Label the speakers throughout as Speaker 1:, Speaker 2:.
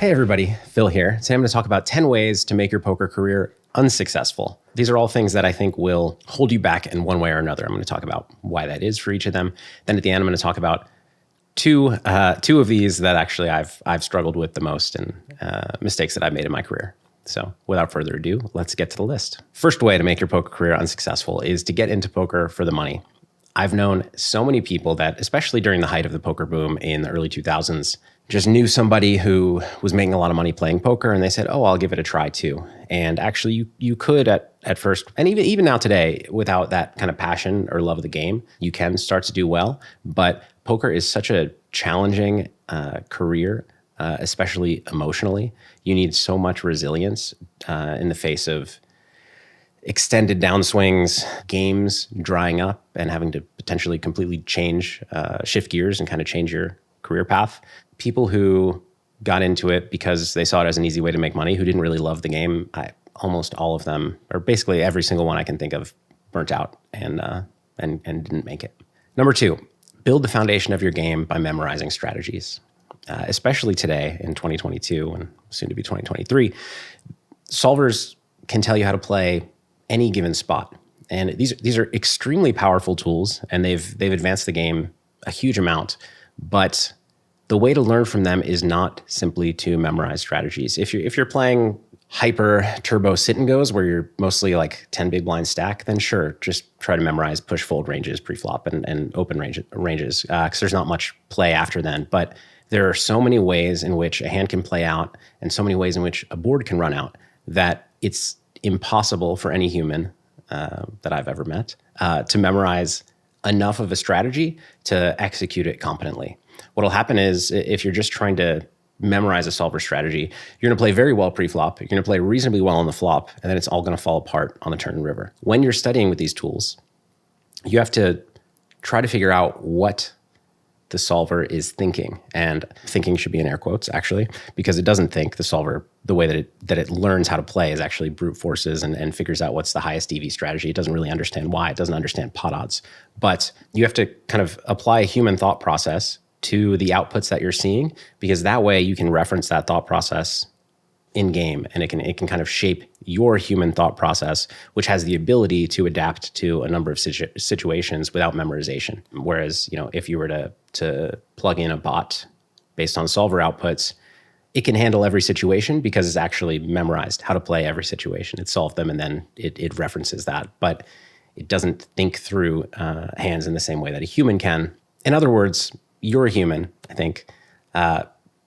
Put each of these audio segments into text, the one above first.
Speaker 1: Hey everybody, Phil here. Today I'm going to talk about 10 ways to make your poker career unsuccessful. These are all things that I think will hold you back in one way or another. I'm going to talk about why that is for each of them. Then at the end, I'm going to talk about two of these that actually I've struggled with the most and mistakes that I've made in my career. So without further ado, let's get to the list. First way to make your poker career unsuccessful is to get into poker for the money. I've known so many people that, especially during the height of the poker boom in the early 2000s, just knew somebody who was making a lot of money playing poker, and they said, oh, I'll give it a try too. And actually, you could at first, and even now today, without that kind of passion or love of the game, you can start to do well. But poker is such a challenging career, especially emotionally. You need so much resilience in the face of extended downswings, games drying up, and having to potentially completely shift gears and kind of change your career path. People who got into it because they saw it as an easy way to make money, who didn't really love the game, almost all of them, or basically every single one I can think of, burnt out and didn't make it. Number 2, build the foundation of your game by memorizing strategies. Especially today in 2022 and soon to be 2023, solvers can tell you how to play any given spot. And these are extremely powerful tools, and they've advanced the game a huge amount. But the way to learn from them is not simply to memorize strategies. If you're playing hyper turbo sit and goes where you're mostly like 10 big blind stack, then sure, just try to memorize push fold ranges, pre-flop, and open ranges, because there's not much play after then. But there are so many ways in which a hand can play out and so many ways in which a board can run out that it's impossible for any human that I've ever met to memorize enough of a strategy to execute it competently. What'll happen is if you're just trying to memorize a solver strategy, you're going to play very well pre-flop, you're going to play reasonably well on the flop, and then it's all going to fall apart on the turn and river. When you're studying with these tools, you have to try to figure out what the solver is thinking. And thinking should be in air quotes, actually, because it doesn't think. The solver, the way that it learns how to play is actually brute forces and figures out what's the highest EV strategy. It doesn't really understand why. It doesn't understand pot odds. But you have to kind of apply a human thought process to the outputs that you're seeing, because that way you can reference that thought process in game, and it can kind of shape your human thought process, which has the ability to adapt to a number of situations without memorization. Whereas, if you were to plug in a bot based on solver outputs, it can handle every situation because it's actually memorized how to play every situation. It solved them, and then it references that, but it doesn't think through hands in the same way that a human can. In other words, you're a human, I think.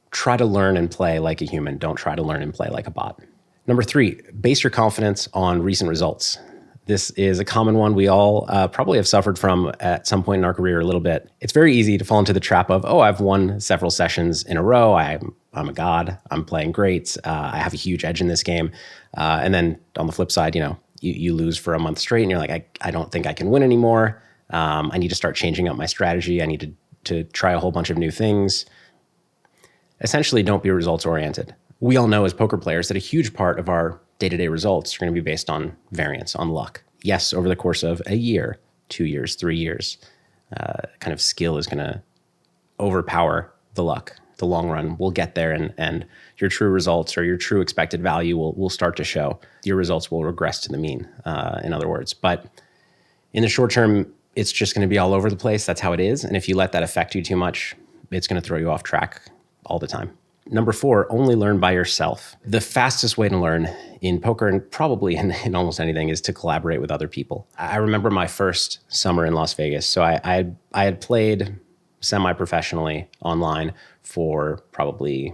Speaker 1: Try to learn and play like a human. Don't try to learn and play like a bot. Number 3, base your confidence on recent results. This is a common one we all probably have suffered from at some point in our career a little bit. It's very easy to fall into the trap of, I've won several sessions in a row. I'm a god. I'm playing great. I have a huge edge in this game. And then on the flip side, you lose for a month straight and you're like, I don't think I can win anymore. I need to start changing up my strategy. I need to try a whole bunch of new things. Essentially, don't be results oriented. We all know as poker players that a huge part of our day-to-day results are going to be based on variance, on luck. Yes, over the course of a year, 2 years, 3 years, kind of skill is going to overpower the luck. The long run will get there, and your true results or your true expected value will start to show. Your results will regress to the mean, in other words. But in the short term, it's just going to be all over the place. That's how it is. And if you let that affect you too much, it's going to throw you off track all the time. Number 4, only learn by yourself. The fastest way to learn in poker, and probably in almost anything, is to collaborate with other people. I remember my first summer in Las Vegas. So I had played semi-professionally online for probably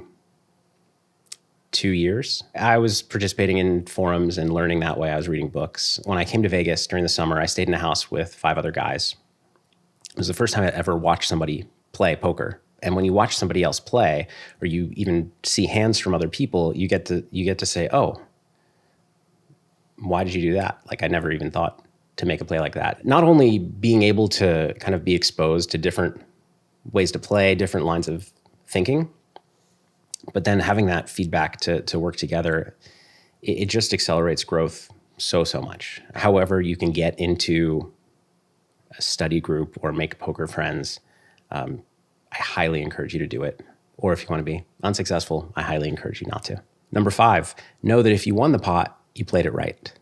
Speaker 1: 2 years. I was participating in forums and learning that way. I was reading books. When I came to Vegas during the summer, I stayed in a house with 5 other guys. It was the first time I'd ever watched somebody play poker. And when you watch somebody else play, or you even see hands from other people, you get to say, oh, why did you do that? Like, I never even thought to make a play like that. Not only being able to kind of be exposed to different ways to play, different lines of thinking, but then having that feedback to work together, it just accelerates growth so much. However you can get into a study group or make poker friends, I highly encourage you to do it. Or if you want to be unsuccessful, I highly encourage you not to. Number 5, know that if you won the pot, you played it right.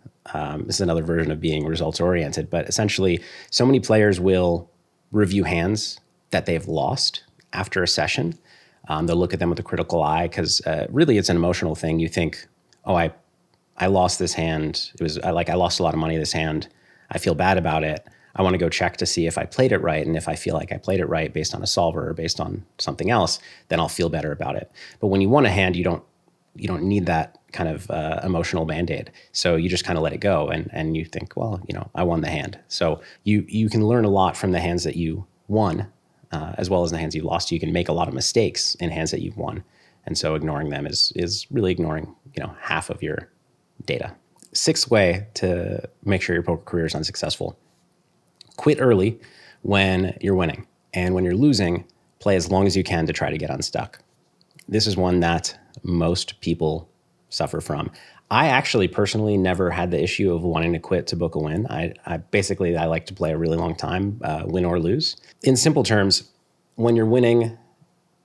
Speaker 1: This is another version of being results oriented, but essentially so many players will review hands that they've lost after a session. They'll look at them with a critical eye because really it's an emotional thing. You think, oh, I lost this hand. I lost a lot of money this hand. I feel bad about it. I want to go check to see if I played it right. And if I feel like I played it right based on a solver or based on something else, then I'll feel better about it. But when you won a hand, you don't need that kind of emotional Band-Aid. So you just kind of let it go and you think, well, I won the hand. So you can learn a lot from the hands that you won as well as the hands you lost. You can make a lot of mistakes in hands that you've won. And so ignoring them is really ignoring, half of your data. 6th way to make sure your poker career is unsuccessful: quit early when you're winning. And when you're losing, play as long as you can to try to get unstuck. This is one that most people suffer from. I actually personally never had the issue of wanting to quit to book a win. I like to play a really long time, win or lose. In simple terms, when you're winning,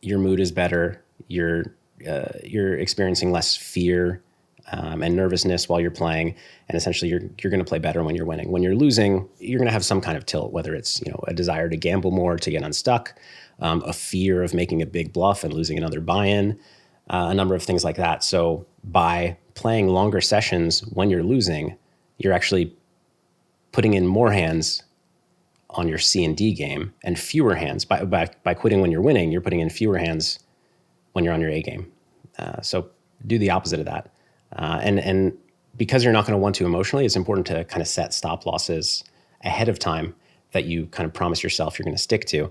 Speaker 1: your mood is better. You're experiencing less fear and nervousness while you're playing, and essentially you're going to play better when you're winning. When you're losing, you're going to have some kind of tilt, whether it's a desire to gamble more to get unstuck, a fear of making a big bluff and losing another buy-in, a number of things like that. So by playing longer sessions when you're losing, you're actually putting in more hands on your C and D game and fewer hands. By quitting when you're winning, you're putting in fewer hands when you're on your A game. So do the opposite of that. And because you're not going to want to emotionally, it's important to kind of set stop losses ahead of time that you kind of promise yourself you're going to stick to.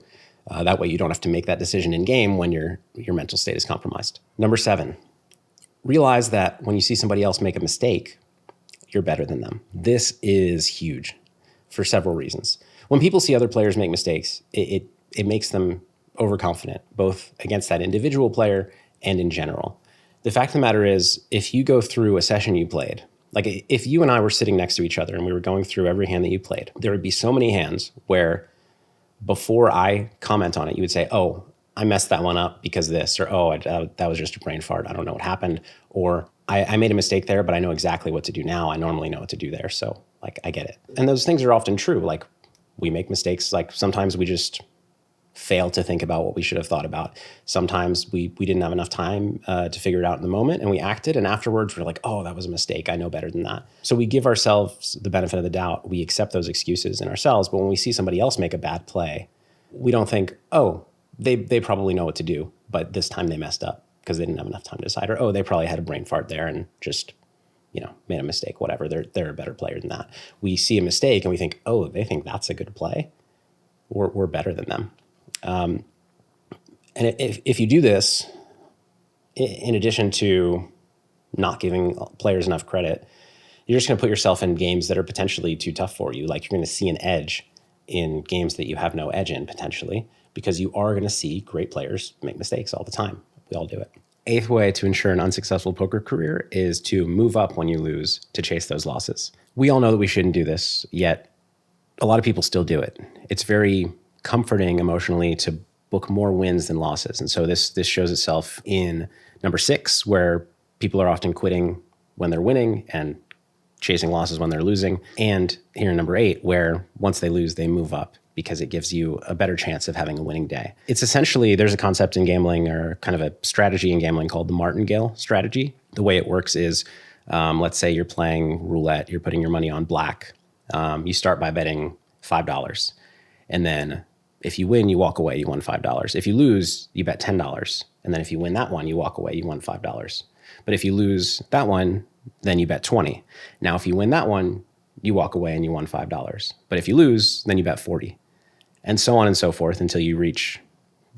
Speaker 1: That way you don't have to make that decision in game when your mental state is compromised. Number 7, realize that when you see somebody else make a mistake, you're better than them. This is huge for several reasons. When people see other players make mistakes, it makes them overconfident, both against that individual player and in general. The fact of the matter is, if you go through a session you played, like if you and I were sitting next to each other and we were going through every hand that you played, there would be so many hands where before I comment on it, you would say, oh, I messed that one up because this, or oh, that was just a brain fart. I don't know what happened. Or I made a mistake there, but I know exactly what to do now. I normally know what to do there. So I get it. And those things are often true. Like we make mistakes. Like sometimes we just fail to think about what we should have thought about. Sometimes we didn't have enough time to figure it out in the moment and we acted, and afterwards we're like, oh, that was a mistake. I know better than that. So we give ourselves the benefit of the doubt. We accept those excuses in ourselves, but when we see somebody else make a bad play, we don't think, oh, they probably know what to do, but this time they messed up because they didn't have enough time to decide, or oh, they probably had a brain fart there and just made a mistake, whatever. They're a better player than that. We see a mistake and we think, oh, they think that's a good play. We're better than them. And if you do this, in addition to not giving players enough credit, you're just going to put yourself in games that are potentially too tough for you. Like you're going to see an edge in games that you have no edge in potentially, because you are going to see great players make mistakes all the time. We all do it. 8th way to ensure an unsuccessful poker career is to move up when you lose to chase those losses. We all know that we shouldn't do this, yet a lot of people still do it. It's very comforting emotionally to book more wins than losses. And so this shows itself in number 6, where people are often quitting when they're winning and chasing losses when they're losing. And here in number 8, where once they lose, they move up because it gives you a better chance of having a winning day. It's essentially, there's a concept in gambling, or kind of a strategy in gambling called the martingale strategy. The way it works is, let's say you're playing roulette, you're putting your money on black. You start by betting $5. And then if you win, you walk away, you won $5. If you lose, you bet $10. And then if you win that one, you walk away, you won $5. But if you lose that one, then you bet 20. Now, if you win that one, you walk away and you won $5. But if you lose, then you bet 40. And so on and so forth until you reach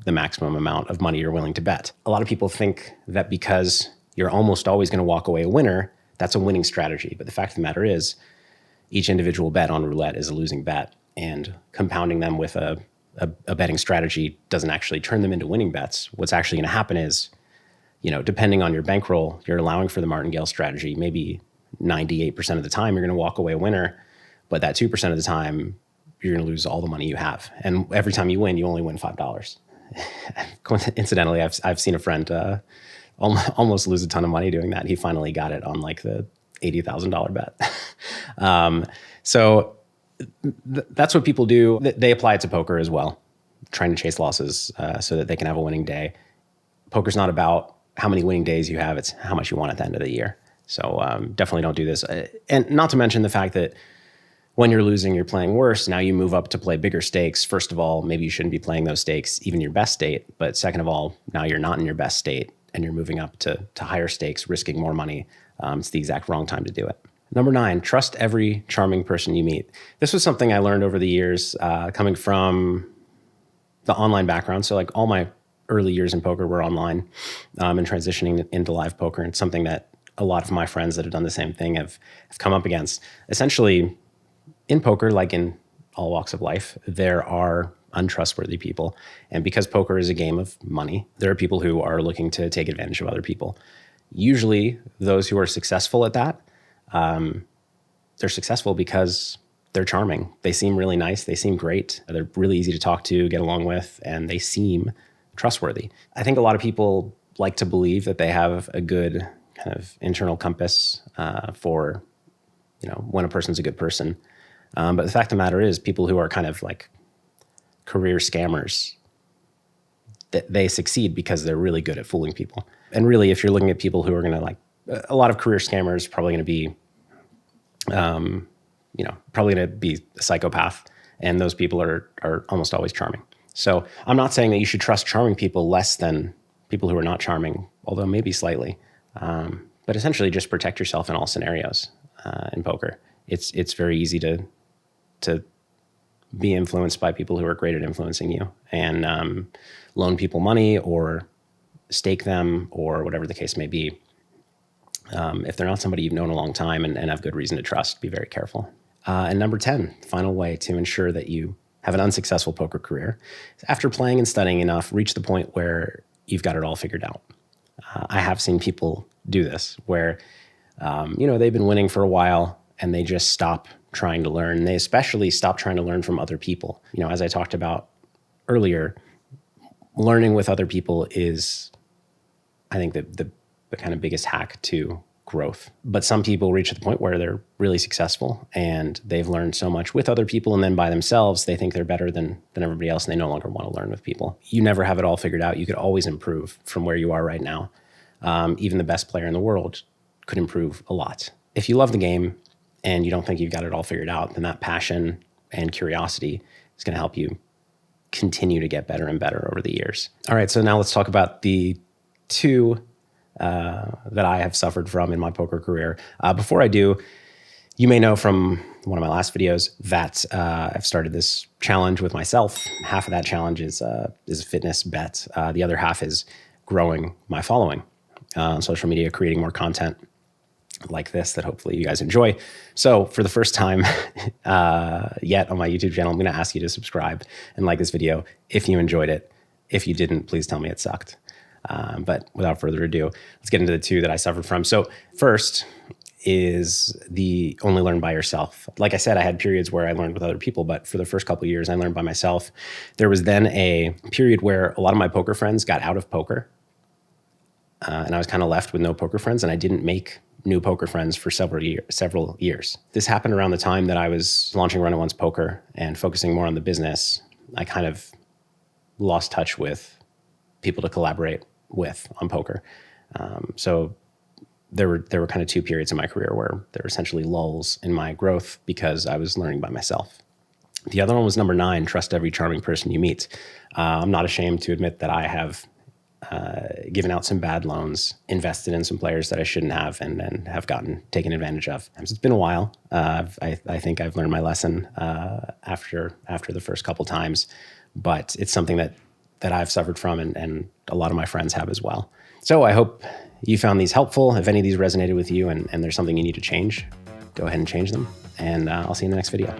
Speaker 1: the maximum amount of money you're willing to bet. A lot of people think that because you're almost always going to walk away a winner, that's a winning strategy. But the fact of the matter is, each individual bet on roulette is a losing bet. And compounding them with a betting strategy doesn't actually turn them into winning bets. What's actually going to happen is, depending on your bankroll, you're allowing for the martingale strategy. Maybe 98% of the time, you're going to walk away a winner. But that 2% of the time, you're going to lose all the money you have. And every time you win, you only win $5. Coincidentally, I've seen a friend almost lose a ton of money doing that. He finally got it on like the $80,000 bet. So that's what people do. They apply it to poker as well, trying to chase losses so that they can have a winning day. Poker's not about how many winning days you have. It's how much you want at the end of the year. So definitely don't do this. And not to mention the fact that when you're losing, you're playing worse. Now you move up to play bigger stakes. First of all, maybe you shouldn't be playing those stakes, even your best state. But second of all, now you're not in your best state and you're moving up to higher stakes, risking more money. It's the exact wrong time to do it. Number 9, trust every charming person you meet. This was something I learned over the years coming from the online background. So like all my early years in poker were online and transitioning into live poker. And it's something that a lot of my friends that have done the same thing have come up against. Essentially, in poker, like in all walks of life, there are untrustworthy people. And because poker is a game of money, there are people who are looking to take advantage of other people. Usually those who are successful at that, they're successful because they're charming. They seem really nice. They seem great. They're really easy to talk to, get along with, and they seem trustworthy. I think a lot of people like to believe that they have a good kind of internal compass for, when a person's a good person. But the fact of the matter is people who are kind of like career scammers, they succeed because they're really good at fooling people. And really, if you're looking at people who are going to a lot of career scammers probably going to be, probably going to be a psychopath. And those people are almost always charming. So I'm not saying that you should trust charming people less than people who are not charming, although maybe slightly. But essentially just protect yourself in all scenarios in poker. It's very easy to be influenced by people who are great at influencing you and loan people money or stake them or whatever the case may be. If they're not somebody you've known a long time and have good reason to trust, be very careful. And number 10, final way to ensure that you have an unsuccessful poker career is after playing and studying enough, reach the point where you've got it all figured out. I have seen people do this where, they've been winning for a while and they just stop trying to learn. They especially stop trying to learn from other people. As I talked about earlier, learning with other people is, I think, the kind of biggest hack to growth. But some people reach the point where they're really successful and they've learned so much with other people, and then by themselves, they think they're better than everybody else, and they no longer want to learn with people. You never have it all figured out. You could always improve from where you are right now. Even the best player in the world could improve a lot. If you love the game and you don't think you've got it all figured out, then that passion and curiosity is going to help you continue to get better and better over the years. All right, so now let's talk about the 2 that I have suffered from in my poker career. Before I do, you may know from one of my last videos that I've started this challenge with myself. Half of that challenge is a fitness bet. The other half is growing my following on social media, creating more content like this that hopefully you guys enjoy. So for the first time yet on my YouTube channel, I'm going to ask you to subscribe and like this video if you enjoyed it. If you didn't, please tell me it sucked. But without further ado, let's get into the 2 that I suffered from. So first is the only learn by yourself. Like I said, I had periods where I learned with other people, but for the first couple of years, I learned by myself. There was then a period where a lot of my poker friends got out of poker. And I was kind of left with no poker friends, and I didn't make new poker friends for several years. This happened around the time that I was launching Run It Once Poker and focusing more on the business. I kind of lost touch with people to collaborate with on poker. So there were kind of 2 periods in my career where there were essentially lulls in my growth because I was learning by myself. The other one was number 9, trust every charming person you meet. I'm not ashamed to admit that I have given out some bad loans, invested in some players that I shouldn't have, and then have gotten taken advantage of. So it's been a while. I think I've learned my lesson after the first couple times, but it's something that I've suffered from, and a lot of my friends have as well. So I hope you found these helpful. If any of these resonated with you and there's something you need to change, go ahead and change them. And I'll see you in the next video.